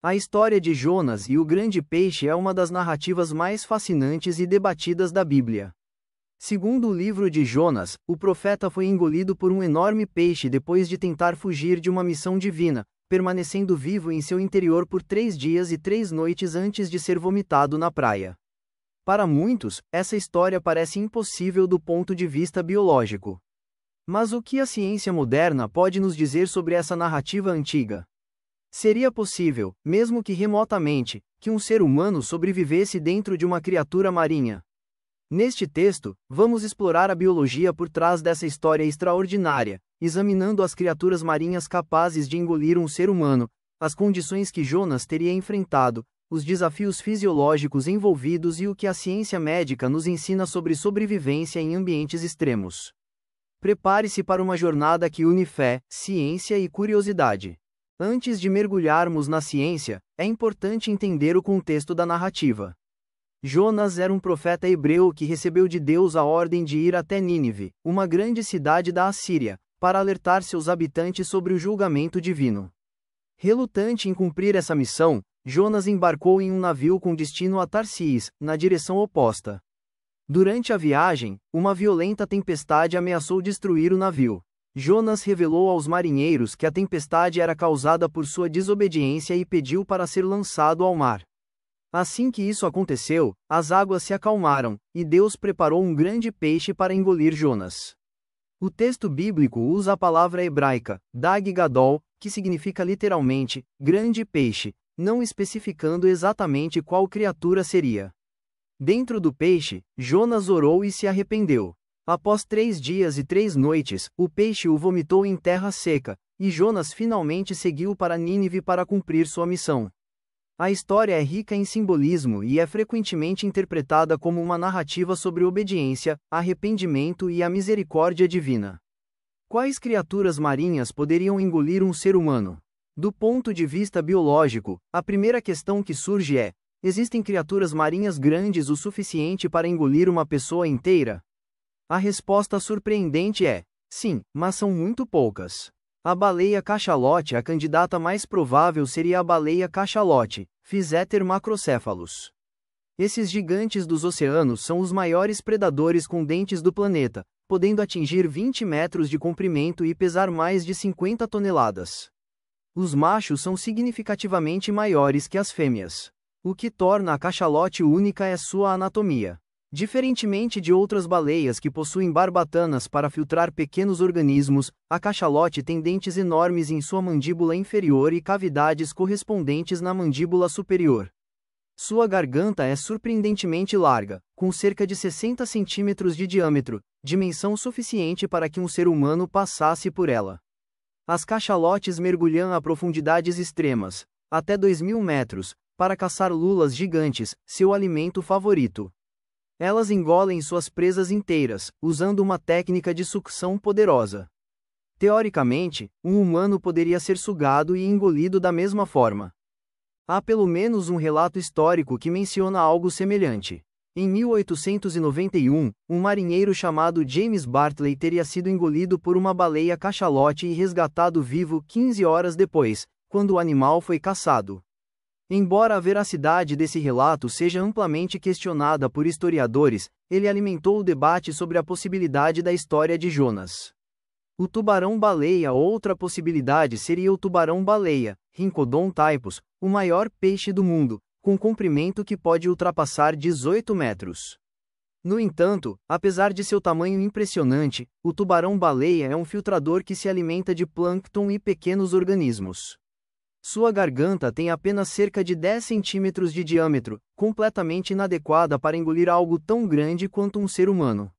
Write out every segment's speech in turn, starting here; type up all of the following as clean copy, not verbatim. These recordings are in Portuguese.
A história de Jonas e o grande peixe é uma das narrativas mais fascinantes e debatidas da Bíblia. Segundo o livro de Jonas, o profeta foi engolido por um enorme peixe depois de tentar fugir de uma missão divina, permanecendo vivo em seu interior por 3 dias e 3 noites antes de ser vomitado na praia. Para muitos, essa história parece impossível do ponto de vista biológico. Mas o que a ciência moderna pode nos dizer sobre essa narrativa antiga? Seria possível, mesmo que remotamente, que um ser humano sobrevivesse dentro de uma criatura marinha? Neste texto, vamos explorar a biologia por trás dessa história extraordinária, examinando as criaturas marinhas capazes de engolir um ser humano, as condições que Jonas teria enfrentado, os desafios fisiológicos envolvidos e o que a ciência médica nos ensina sobre sobrevivência em ambientes extremos. Prepare-se para uma jornada que une fé, ciência e curiosidade. Antes de mergulharmos na ciência, é importante entender o contexto da narrativa. Jonas era um profeta hebreu que recebeu de Deus a ordem de ir até Nínive, uma grande cidade da Assíria, para alertar seus habitantes sobre o julgamento divino. Relutante em cumprir essa missão, Jonas embarcou em um navio com destino a Tarsís, na direção oposta. Durante a viagem, uma violenta tempestade ameaçou destruir o navio. Jonas revelou aos marinheiros que a tempestade era causada por sua desobediência e pediu para ser lançado ao mar. Assim que isso aconteceu, as águas se acalmaram, e Deus preparou um grande peixe para engolir Jonas. O texto bíblico usa a palavra hebraica, Dag Gadol, que significa literalmente, grande peixe, não especificando exatamente qual criatura seria. Dentro do peixe, Jonas orou e se arrependeu. Após 3 dias e 3 noites, o peixe o vomitou em terra seca, e Jonas finalmente seguiu para Nínive para cumprir sua missão. A história é rica em simbolismo e é frequentemente interpretada como uma narrativa sobre obediência, arrependimento e a misericórdia divina. Quais criaturas marinhas poderiam engolir um ser humano? Do ponto de vista biológico, a primeira questão que surge é: existem criaturas marinhas grandes o suficiente para engolir uma pessoa inteira? A resposta surpreendente é: sim, mas são muito poucas. A baleia cachalote, a candidata mais provável seria a baleia cachalote, Physeter macrocephalus. Esses gigantes dos oceanos são os maiores predadores com dentes do planeta, podendo atingir 20 metros de comprimento e pesar mais de 50 toneladas. Os machos são significativamente maiores que as fêmeas. O que torna a cachalote única é sua anatomia. Diferentemente de outras baleias que possuem barbatanas para filtrar pequenos organismos, a cachalote tem dentes enormes em sua mandíbula inferior e cavidades correspondentes na mandíbula superior. Sua garganta é surpreendentemente larga, com cerca de 60 centímetros de diâmetro, dimensão suficiente para que um ser humano passasse por ela. As cachalotes mergulham a profundidades extremas, até 2.000 metros, para caçar lulas gigantes, seu alimento favorito. Elas engolem suas presas inteiras, usando uma técnica de sucção poderosa. Teoricamente, um humano poderia ser sugado e engolido da mesma forma. Há pelo menos um relato histórico que menciona algo semelhante. Em 1891, um marinheiro chamado James Bartley teria sido engolido por uma baleia cachalote e resgatado vivo 15 horas depois, quando o animal foi caçado. Embora a veracidade desse relato seja amplamente questionada por historiadores, ele alimentou o debate sobre a possibilidade da história de Jonas. O tubarão-baleia. Outra possibilidade seria o tubarão-baleia, Rhincodon typus, o maior peixe do mundo, com comprimento que pode ultrapassar 18 metros. No entanto, apesar de seu tamanho impressionante, o tubarão-baleia é um filtrador que se alimenta de plâncton e pequenos organismos. Sua garganta tem apenas cerca de 10 centímetros de diâmetro, completamente inadequada para engolir algo tão grande quanto um ser humano.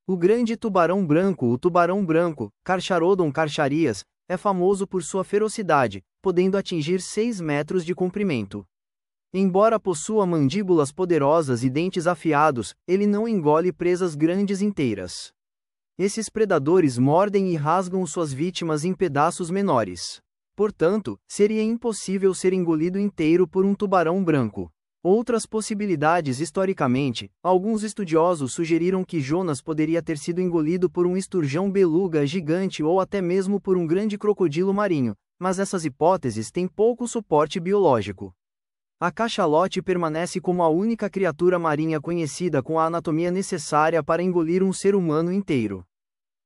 O grande tubarão branco, o tubarão branco, Carcharodon carcharias, é famoso por sua ferocidade, podendo atingir 6 metros de comprimento. Embora possua mandíbulas poderosas e dentes afiados, ele não engole presas grandes inteiras. Esses predadores mordem e rasgam suas vítimas em pedaços menores. Portanto, seria impossível ser engolido inteiro por um tubarão branco. Outras possibilidades. Historicamente, alguns estudiosos sugeriram que Jonas poderia ter sido engolido por um esturjão beluga gigante ou até mesmo por um grande crocodilo marinho, mas essas hipóteses têm pouco suporte biológico. A cachalote permanece como a única criatura marinha conhecida com a anatomia necessária para engolir um ser humano inteiro.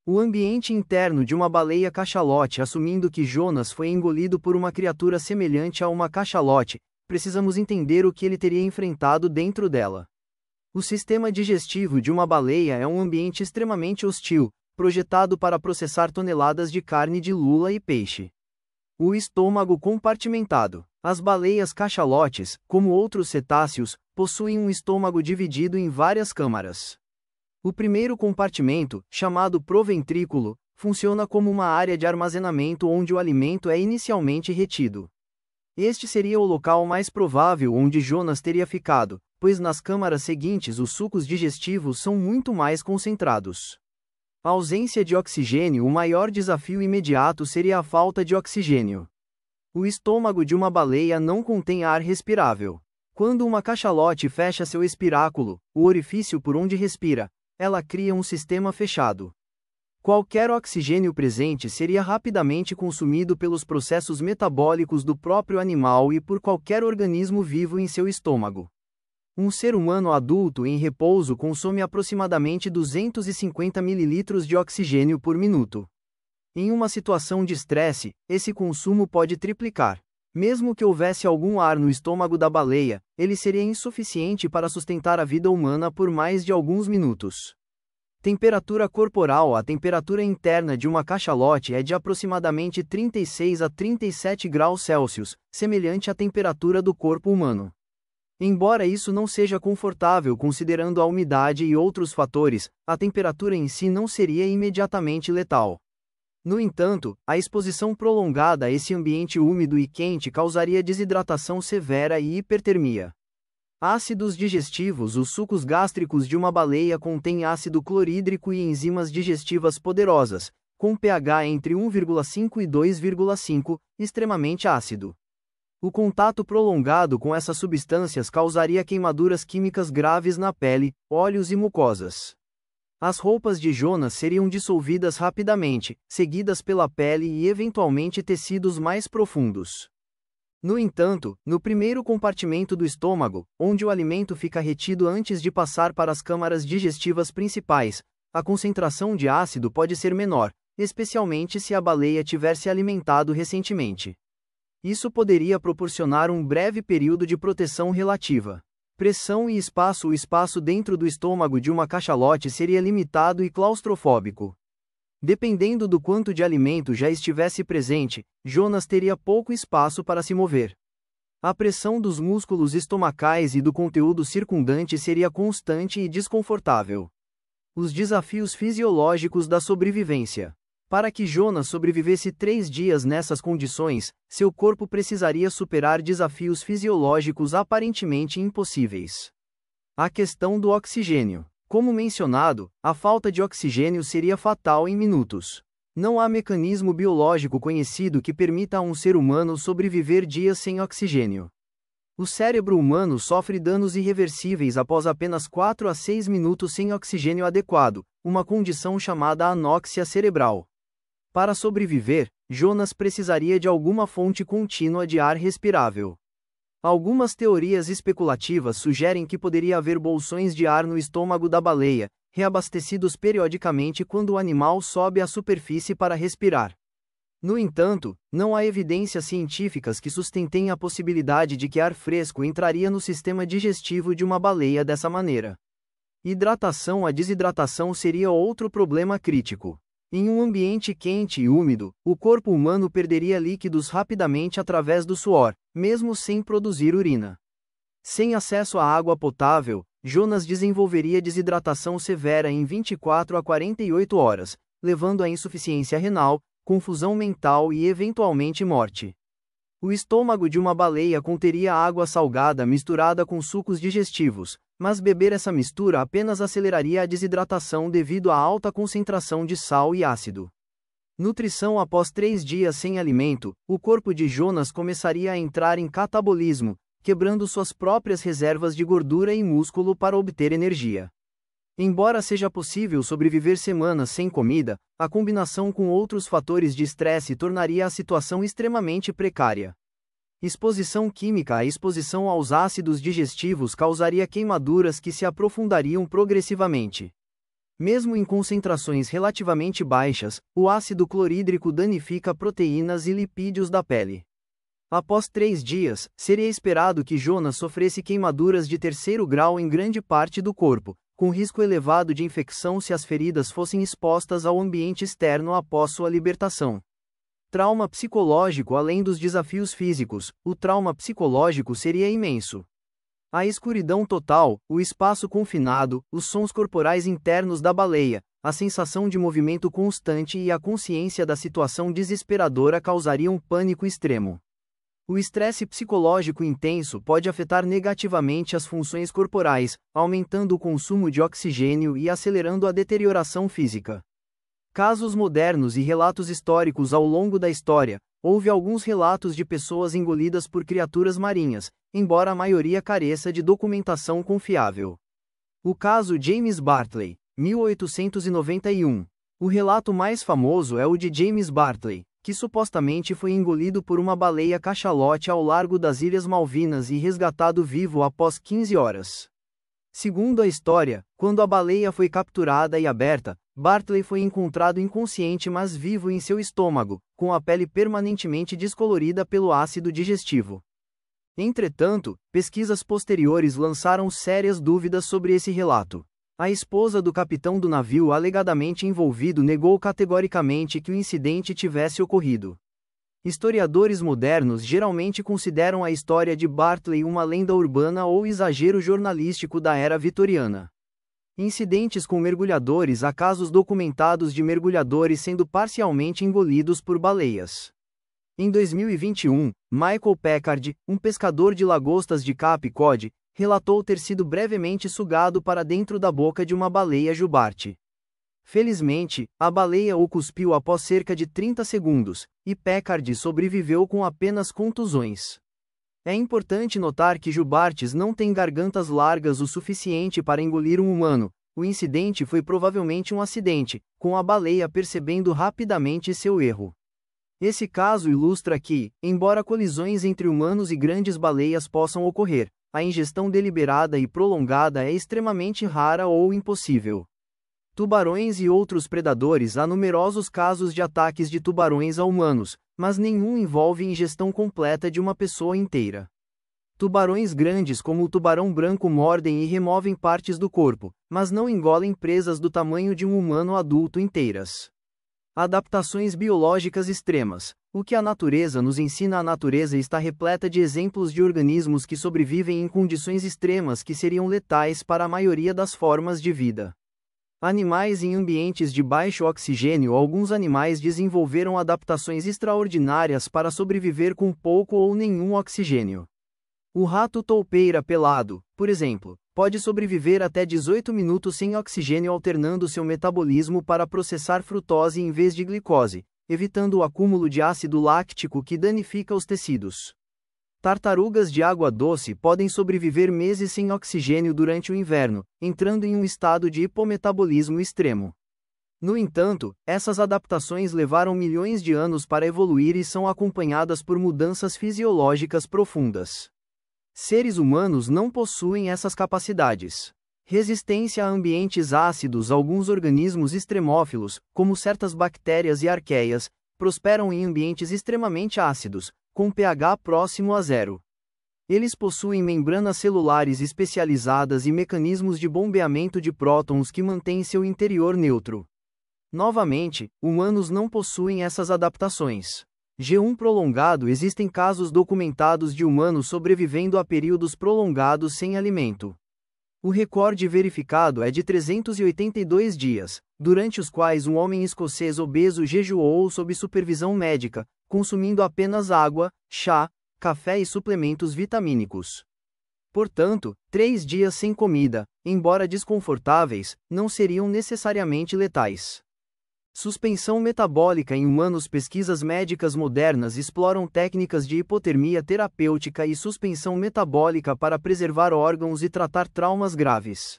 O ambiente interno de uma baleia cachalote, assumindo que Jonas foi engolido por uma criatura semelhante a uma cachalote, precisamos entender o que ele teria enfrentado dentro dela. O sistema digestivo de uma baleia é um ambiente extremamente hostil, projetado para processar toneladas de carne de lula e peixe. O estômago compartimentado. As baleias cachalotes, como outros cetáceos, possuem um estômago dividido em várias câmaras. O primeiro compartimento, chamado proventrículo, funciona como uma área de armazenamento onde o alimento é inicialmente retido. Este seria o local mais provável onde Jonas teria ficado, pois nas câmaras seguintes os sucos digestivos são muito mais concentrados. A ausência de oxigênio. O maior desafio imediato seria a falta de oxigênio. O estômago de uma baleia não contém ar respirável. Quando uma cachalote fecha seu espiráculo, o orifício por onde respira, ela cria um sistema fechado. Qualquer oxigênio presente seria rapidamente consumido pelos processos metabólicos do próprio animal e por qualquer organismo vivo em seu estômago. Um ser humano adulto em repouso consome aproximadamente 250 ml de oxigênio por minuto. Em uma situação de estresse, esse consumo pode triplicar. Mesmo que houvesse algum ar no estômago da baleia, ele seria insuficiente para sustentar a vida humana por mais de alguns minutos. Temperatura corporal. A temperatura interna de uma cachalote é de aproximadamente 36 a 37 graus Celsius, semelhante à temperatura do corpo humano. Embora isso não seja confortável considerando a umidade e outros fatores, a temperatura em si não seria imediatamente letal. No entanto, a exposição prolongada a esse ambiente úmido e quente causaria desidratação severa e hipertermia. Ácidos digestivos. Os sucos gástricos de uma baleia contêm ácido clorídrico e enzimas digestivas poderosas, com pH entre 1,5 e 2,5, extremamente ácido. O contato prolongado com essas substâncias causaria queimaduras químicas graves na pele, olhos e mucosas. As roupas de Jonas seriam dissolvidas rapidamente, seguidas pela pele e eventualmente tecidos mais profundos. No entanto, no primeiro compartimento do estômago, onde o alimento fica retido antes de passar para as câmaras digestivas principais, a concentração de ácido pode ser menor, especialmente se a baleia tiver se alimentado recentemente. Isso poderia proporcionar um breve período de proteção relativa. Pressão e espaço. O espaço dentro do estômago de uma cachalote seria limitado e claustrofóbico. Dependendo do quanto de alimento já estivesse presente, Jonas teria pouco espaço para se mover. A pressão dos músculos estomacais e do conteúdo circundante seria constante e desconfortável. Os desafios fisiológicos da sobrevivência. Para que Jonas sobrevivesse 3 dias nessas condições, seu corpo precisaria superar desafios fisiológicos aparentemente impossíveis. A questão do oxigênio. Como mencionado, a falta de oxigênio seria fatal em minutos. Não há mecanismo biológico conhecido que permita a um ser humano sobreviver dias sem oxigênio. O cérebro humano sofre danos irreversíveis após apenas 4 a 6 minutos sem oxigênio adequado, uma condição chamada anóxia cerebral. Para sobreviver, Jonas precisaria de alguma fonte contínua de ar respirável. Algumas teorias especulativas sugerem que poderia haver bolsões de ar no estômago da baleia, reabastecidos periodicamente quando o animal sobe à superfície para respirar. No entanto, não há evidências científicas que sustentem a possibilidade de que ar fresco entraria no sistema digestivo de uma baleia dessa maneira. Hidratação. A desidratação seria outro problema crítico. Em um ambiente quente e úmido, o corpo humano perderia líquidos rapidamente através do suor, mesmo sem produzir urina. Sem acesso à água potável, Jonas desenvolveria desidratação severa em 24 a 48 horas, levando à insuficiência renal, confusão mental e eventualmente morte. O estômago de uma baleia conteria água salgada misturada com sucos digestivos, mas beber essa mistura apenas aceleraria a desidratação devido à alta concentração de sal e ácido. Nutrição. Após 3 dias sem alimento, o corpo de Jonas começaria a entrar em catabolismo, quebrando suas próprias reservas de gordura e músculo para obter energia. Embora seja possível sobreviver semanas sem comida, a combinação com outros fatores de estresse tornaria a situação extremamente precária. Exposição química. A exposição aos ácidos digestivos causaria queimaduras que se aprofundariam progressivamente. Mesmo em concentrações relativamente baixas, o ácido clorídrico danifica proteínas e lipídios da pele. Após 3 dias, seria esperado que Jonas sofresse queimaduras de 3º grau em grande parte do corpo, com risco elevado de infecção se as feridas fossem expostas ao ambiente externo após sua libertação. Trauma psicológico. Além dos desafios físicos, o trauma psicológico seria imenso. A escuridão total, o espaço confinado, os sons corporais internos da baleia, a sensação de movimento constante e a consciência da situação desesperadora causariam pânico extremo. O estresse psicológico intenso pode afetar negativamente as funções corporais, aumentando o consumo de oxigênio e acelerando a deterioração física. Casos modernos e relatos históricos. Ao longo da história, houve alguns relatos de pessoas engolidas por criaturas marinhas, embora a maioria careça de documentação confiável. O caso James Bartley, 1891. O relato mais famoso é o de James Bartley, que supostamente foi engolido por uma baleia cachalote ao largo das Ilhas Malvinas e resgatado vivo após 15 horas. Segundo a história, quando a baleia foi capturada e aberta, Bartley foi encontrado inconsciente mas vivo em seu estômago, com a pele permanentemente descolorida pelo ácido digestivo. Entretanto, pesquisas posteriores lançaram sérias dúvidas sobre esse relato. A esposa do capitão do navio alegadamente envolvido negou categoricamente que o incidente tivesse ocorrido. Historiadores modernos geralmente consideram a história de Bartley uma lenda urbana ou exagero jornalístico da era vitoriana. Incidentes com mergulhadores. Há casos documentados de mergulhadores sendo parcialmente engolidos por baleias. Em 2021, Michael Packard, um pescador de lagostas de Cape Cod, relatou ter sido brevemente sugado para dentro da boca de uma baleia jubarte. Felizmente, a baleia o cuspiu após cerca de 30 segundos, e Packard sobreviveu com apenas contusões. É importante notar que jubartes não têm gargantas largas o suficiente para engolir um humano. O incidente foi provavelmente um acidente, com a baleia percebendo rapidamente seu erro. Esse caso ilustra que, embora colisões entre humanos e grandes baleias possam ocorrer, a ingestão deliberada e prolongada é extremamente rara ou impossível. Tubarões e outros predadores. Há numerosos casos de ataques de tubarões a humanos, mas nenhum envolve ingestão completa de uma pessoa inteira. Tubarões grandes como o tubarão branco mordem e removem partes do corpo, mas não engolem presas do tamanho de um humano adulto inteiras. Adaptações biológicas extremas. O que a natureza nos ensina. A natureza está repleta de exemplos de organismos que sobrevivem em condições extremas que seriam letais para a maioria das formas de vida. Animais em ambientes de baixo oxigênio. Alguns animais desenvolveram adaptações extraordinárias para sobreviver com pouco ou nenhum oxigênio. O rato toupeira pelado, por exemplo, pode sobreviver até 18 minutos sem oxigênio alternando seu metabolismo para processar frutose em vez de glicose, evitando o acúmulo de ácido láctico que danifica os tecidos. Tartarugas de água doce podem sobreviver meses sem oxigênio durante o inverno, entrando em um estado de hipometabolismo extremo. No entanto, essas adaptações levaram milhões de anos para evoluir e são acompanhadas por mudanças fisiológicas profundas. Seres humanos não possuem essas capacidades. Resistência a ambientes ácidos. Alguns organismos extremófilos, como certas bactérias e arqueias, prosperam em ambientes extremamente ácidos, com pH próximo a zero. Eles possuem membranas celulares especializadas e mecanismos de bombeamento de prótons que mantêm seu interior neutro. Novamente, humanos não possuem essas adaptações. Jejum prolongado. Existem casos documentados de humanos sobrevivendo a períodos prolongados sem alimento. O recorde verificado é de 382 dias, durante os quais um homem escocês obeso jejuou sob supervisão médica, consumindo apenas água, chá, café e suplementos vitamínicos. Portanto, 3 dias sem comida, embora desconfortáveis, não seriam necessariamente letais. Suspensão metabólica em humanos. Pesquisas médicas modernas exploram técnicas de hipotermia terapêutica e suspensão metabólica para preservar órgãos e tratar traumas graves.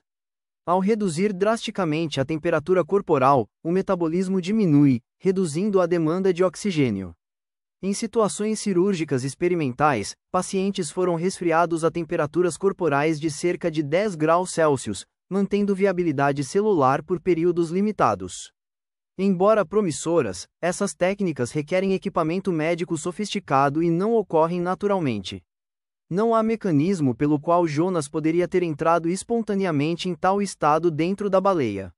Ao reduzir drasticamente a temperatura corporal, o metabolismo diminui, reduzindo a demanda de oxigênio. Em situações cirúrgicas experimentais, pacientes foram resfriados a temperaturas corporais de cerca de 10 graus Celsius, mantendo viabilidade celular por períodos limitados. Embora promissoras, essas técnicas requerem equipamento médico sofisticado e não ocorrem naturalmente. Não há mecanismo pelo qual Jonas poderia ter entrado espontaneamente em tal estado dentro da baleia.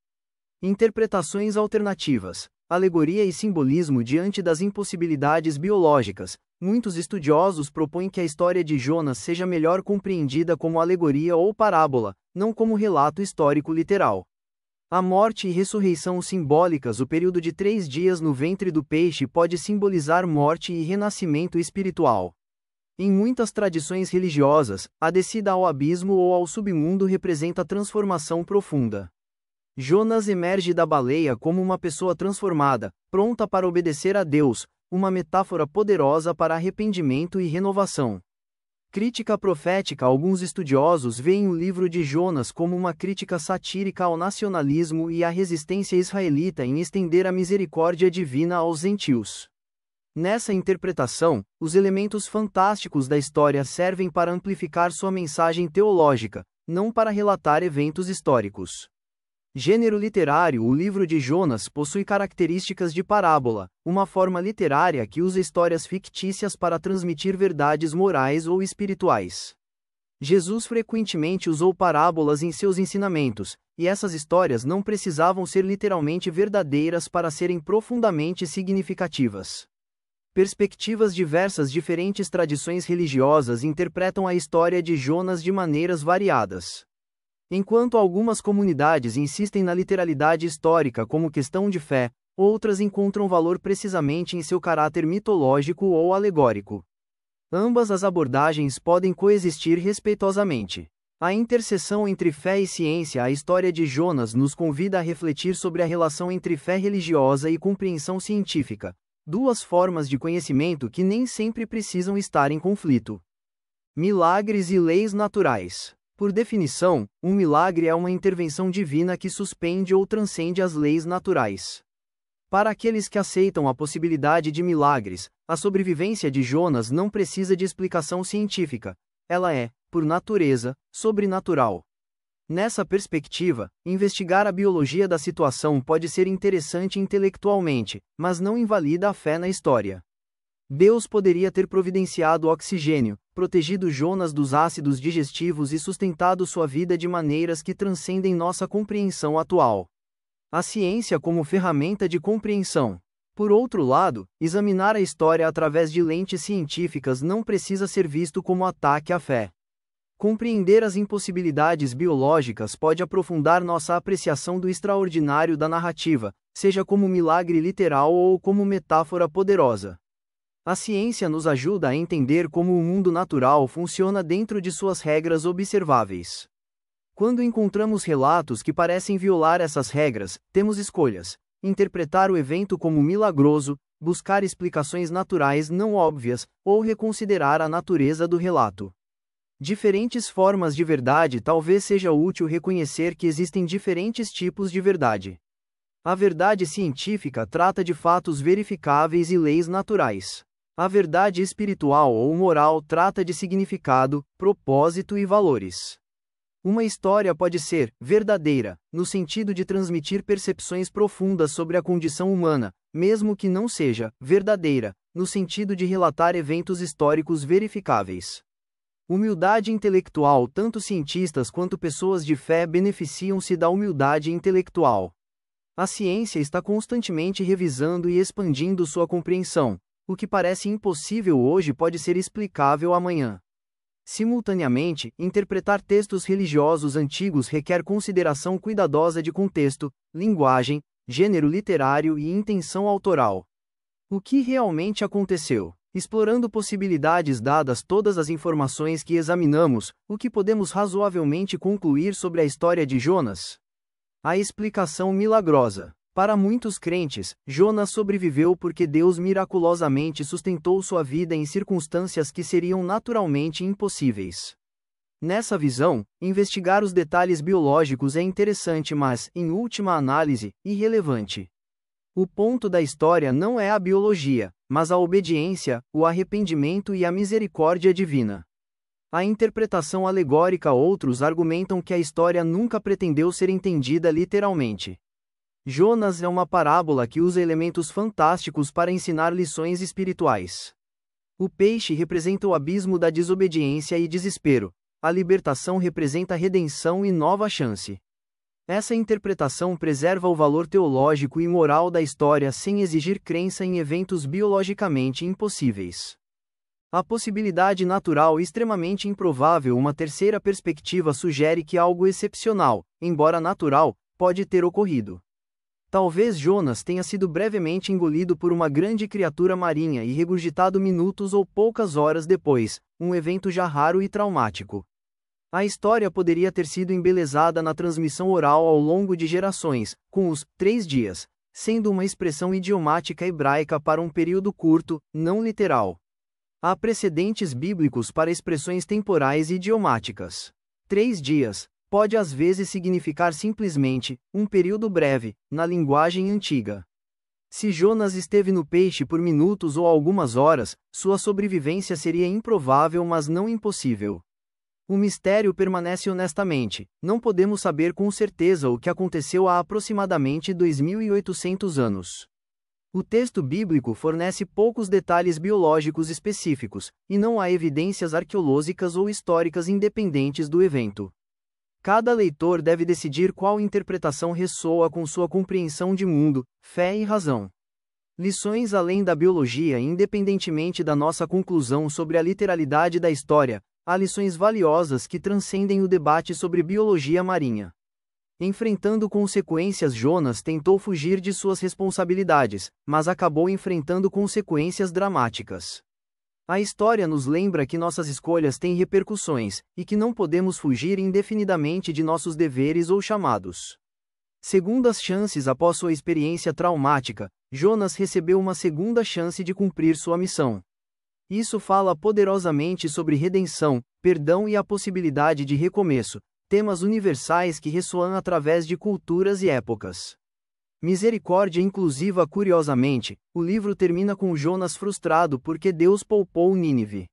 Interpretações alternativas. Alegoria e simbolismo diante das impossibilidades biológicas. Muitos estudiosos propõem que a história de Jonas seja melhor compreendida como alegoria ou parábola, não como relato histórico literal. A morte e ressurreição simbólicas. O período de 3 dias no ventre do peixe pode simbolizar morte e renascimento espiritual. Em muitas tradições religiosas, a descida ao abismo ou ao submundo representa transformação profunda. Jonas emerge da baleia como uma pessoa transformada, pronta para obedecer a Deus, uma metáfora poderosa para arrependimento e renovação. Crítica profética. Alguns estudiosos veem o livro de Jonas como uma crítica satírica ao nacionalismo e à resistência israelita em estender a misericórdia divina aos gentios. Nessa interpretação, os elementos fantásticos da história servem para amplificar sua mensagem teológica, não para relatar eventos históricos. Gênero literário. O livro de Jonas possui características de parábola, uma forma literária que usa histórias fictícias para transmitir verdades morais ou espirituais. Jesus frequentemente usou parábolas em seus ensinamentos, e essas histórias não precisavam ser literalmente verdadeiras para serem profundamente significativas. Perspectivas diversas. Diferentes tradições religiosas interpretam a história de Jonas de maneiras variadas. Enquanto algumas comunidades insistem na literalidade histórica como questão de fé, outras encontram valor precisamente em seu caráter mitológico ou alegórico. Ambas as abordagens podem coexistir respeitosamente. A interseção entre fé e ciência. A história de Jonas nos convida a refletir sobre a relação entre fé religiosa e compreensão científica. Duas formas de conhecimento que nem sempre precisam estar em conflito. Milagres e leis naturais. Por definição, um milagre é uma intervenção divina que suspende ou transcende as leis naturais. Para aqueles que aceitam a possibilidade de milagres, a sobrevivência de Jonas não precisa de explicação científica. Ela é, por natureza, sobrenatural. Nessa perspectiva, investigar a biologia da situação pode ser interessante intelectualmente, mas não invalida a fé na história. Deus poderia ter providenciado oxigênio, protegido Jonas dos ácidos digestivos e sustentado sua vida de maneiras que transcendem nossa compreensão atual. A ciência como ferramenta de compreensão. Por outro lado, examinar a história através de lentes científicas não precisa ser visto como ataque à fé. Compreender as impossibilidades biológicas pode aprofundar nossa apreciação do extraordinário da narrativa, seja como milagre literal ou como metáfora poderosa. A ciência nos ajuda a entender como o mundo natural funciona dentro de suas regras observáveis. Quando encontramos relatos que parecem violar essas regras, temos escolhas: interpretar o evento como milagroso, buscar explicações naturais não óbvias, ou reconsiderar a natureza do relato. Diferentes formas de verdade. Talvez seja útil reconhecer que existem diferentes tipos de verdade. A verdade científica trata de fatos verificáveis e leis naturais. A verdade espiritual ou moral trata de significado, propósito e valores. Uma história pode ser verdadeira, no sentido de transmitir percepções profundas sobre a condição humana, mesmo que não seja verdadeira, no sentido de relatar eventos históricos verificáveis. Humildade intelectual. Tanto cientistas quanto pessoas de fé beneficiam-se da humildade intelectual. A ciência está constantemente revisando e expandindo sua compreensão. O que parece impossível hoje pode ser explicável amanhã. Simultaneamente, interpretar textos religiosos antigos requer consideração cuidadosa de contexto, linguagem, gênero literário e intenção autoral. O que realmente aconteceu? Explorando possibilidades dadas todas as informações que examinamos, o que podemos razoavelmente concluir sobre a história de Jonas? A explicação milagrosa. Para muitos crentes, Jonas sobreviveu porque Deus miraculosamente sustentou sua vida em circunstâncias que seriam naturalmente impossíveis. Nessa visão, investigar os detalhes biológicos é interessante, mas, em última análise, irrelevante. O ponto da história não é a biologia, mas a obediência, o arrependimento e a misericórdia divina. A interpretação alegórica. Outros argumentam que a história nunca pretendeu ser entendida literalmente. Jonas é uma parábola que usa elementos fantásticos para ensinar lições espirituais. O peixe representa o abismo da desobediência e desespero. A libertação representa redenção e nova chance. Essa interpretação preserva o valor teológico e moral da história sem exigir crença em eventos biologicamente impossíveis. A possibilidade natural extremamente improvável. Uma terceira perspectiva sugere que algo excepcional, embora natural, pode ter ocorrido. Talvez Jonas tenha sido brevemente engolido por uma grande criatura marinha e regurgitado minutos ou poucas horas depois, um evento já raro e traumático. A história poderia ter sido embelezada na transmissão oral ao longo de gerações, com os 3 dias, sendo uma expressão idiomática hebraica para um período curto, não literal. Há precedentes bíblicos para expressões temporais e idiomáticas. 3 dias pode às vezes significar simplesmente um período breve, na linguagem antiga. Se Jonas esteve no peixe por minutos ou algumas horas, sua sobrevivência seria improvável, mas não impossível. O mistério permanece. Honestamente, não podemos saber com certeza o que aconteceu há aproximadamente 2.800 anos. O texto bíblico fornece poucos detalhes biológicos específicos, e não há evidências arqueológicas ou históricas independentes do evento. Cada leitor deve decidir qual interpretação ressoa com sua compreensão de mundo, fé e razão. Lições além da biologia. Independentemente da nossa conclusão sobre a literalidade da história, há lições valiosas que transcendem o debate sobre biologia marinha. Enfrentando consequências. Jonas tentou fugir de suas responsabilidades, mas acabou enfrentando consequências dramáticas. A história nos lembra que nossas escolhas têm repercussões, e que não podemos fugir indefinidamente de nossos deveres ou chamados. Segundas chances. Após sua experiência traumática, Jonas recebeu uma segunda chance de cumprir sua missão. Isso fala poderosamente sobre redenção, perdão e a possibilidade de recomeço, temas universais que ressoam através de culturas e épocas. Misericórdia inclusiva. Curiosamente, o livro termina com Jonas frustrado porque Deus poupou Nínive.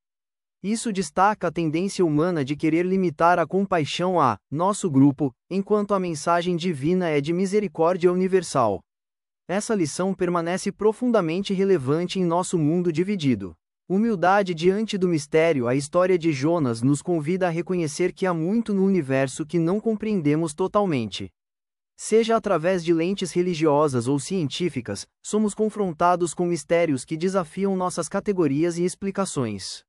Isso destaca a tendência humana de querer limitar a compaixão a nosso grupo, enquanto a mensagem divina é de misericórdia universal. Essa lição permanece profundamente relevante em nosso mundo dividido. Humildade diante do mistério. A história de Jonas nos convida a reconhecer que há muito no universo que não compreendemos totalmente. Seja através de lentes religiosas ou científicas, somos confrontados com mistérios que desafiam nossas categorias e explicações.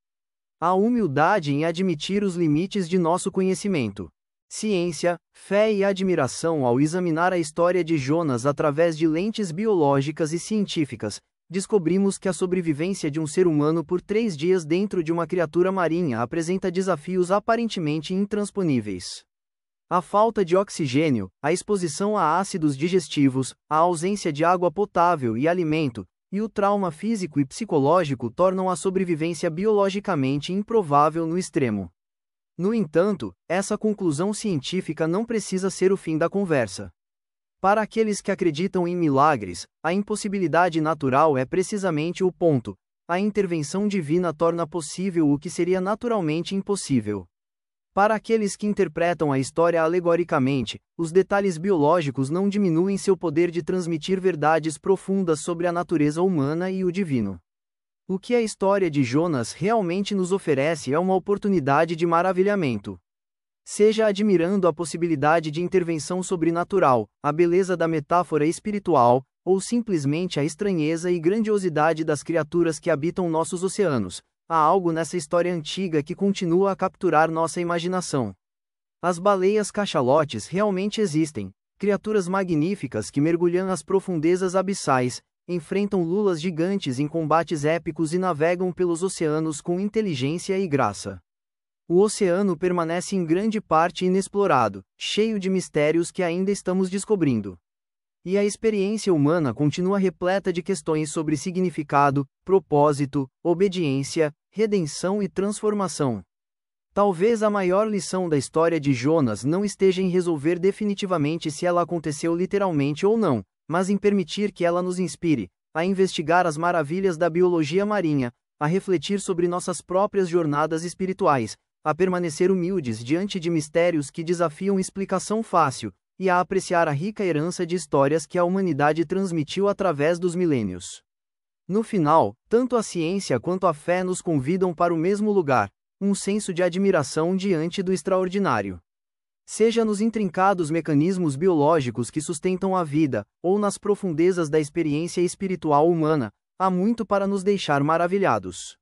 Há humildade em admitir os limites de nosso conhecimento. Ciência, fé e admiração. Ao examinar a história de Jonas através de lentes biológicas e científicas, descobrimos que a sobrevivência de um ser humano por 3 dias dentro de uma criatura marinha apresenta desafios aparentemente intransponíveis. A falta de oxigênio, a exposição a ácidos digestivos, a ausência de água potável e alimento, e o trauma físico e psicológico tornam a sobrevivência biologicamente improvável no extremo. No entanto, essa conclusão científica não precisa ser o fim da conversa. Para aqueles que acreditam em milagres, a impossibilidade natural é precisamente o ponto. A intervenção divina torna possível o que seria naturalmente impossível. Para aqueles que interpretam a história alegoricamente, os detalhes biológicos não diminuem seu poder de transmitir verdades profundas sobre a natureza humana e o divino. O que a história de Jonas realmente nos oferece é uma oportunidade de maravilhamento. Seja admirando a possibilidade de intervenção sobrenatural, a beleza da metáfora espiritual, ou simplesmente a estranheza e grandiosidade das criaturas que habitam nossos oceanos, há algo nessa história antiga que continua a capturar nossa imaginação. As baleias cachalotes realmente existem, criaturas magníficas que mergulham nas profundezas abissais, enfrentam lulas gigantes em combates épicos e navegam pelos oceanos com inteligência e graça. O oceano permanece em grande parte inexplorado, cheio de mistérios que ainda estamos descobrindo. E a experiência humana continua repleta de questões sobre significado, propósito, obediência, redenção e transformação. Talvez a maior lição da história de Jonas não esteja em resolver definitivamente se ela aconteceu literalmente ou não, mas em permitir que ela nos inspire a investigar as maravilhas da biologia marinha, a refletir sobre nossas próprias jornadas espirituais, a permanecer humildes diante de mistérios que desafiam explicação fácil, e a apreciar a rica herança de histórias que a humanidade transmitiu através dos milênios. No final, tanto a ciência quanto a fé nos convidam para o mesmo lugar, um senso de admiração diante do extraordinário. Seja nos intrincados mecanismos biológicos que sustentam a vida, ou nas profundezas da experiência espiritual humana, há muito para nos deixar maravilhados.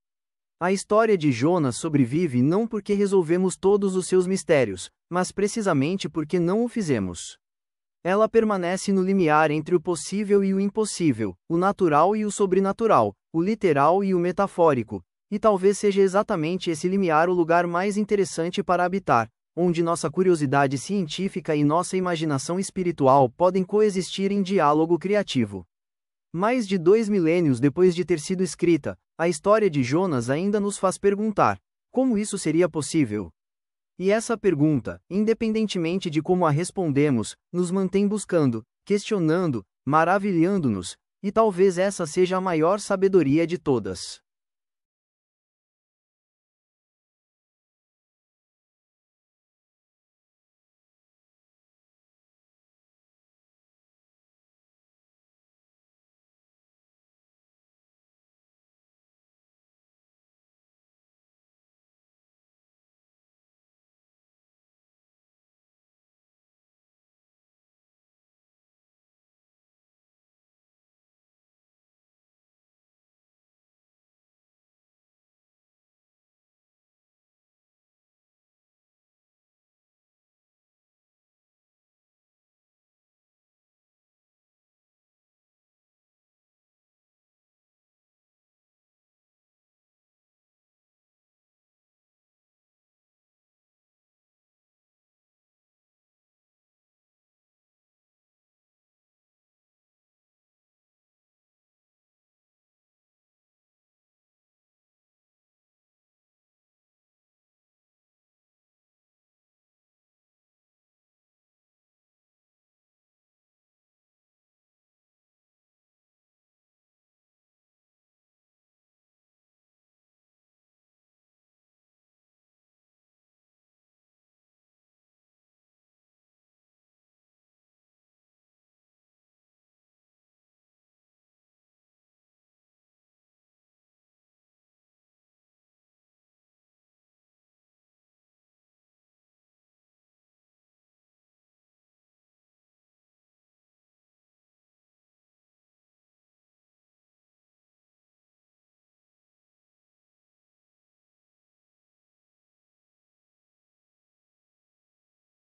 A história de Jonas sobrevive não porque resolvemos todos os seus mistérios, mas precisamente porque não o fizemos. Ela permanece no limiar entre o possível e o impossível, o natural e o sobrenatural, o literal e o metafórico, e talvez seja exatamente esse limiar o lugar mais interessante para habitar, onde nossa curiosidade científica e nossa imaginação espiritual podem coexistir em diálogo criativo. Mais de 2 milênios depois de ter sido escrita, a história de Jonas ainda nos faz perguntar: como isso seria possível? E essa pergunta, independentemente de como a respondemos, nos mantém buscando, questionando, maravilhando-nos, e talvez essa seja a maior sabedoria de todas.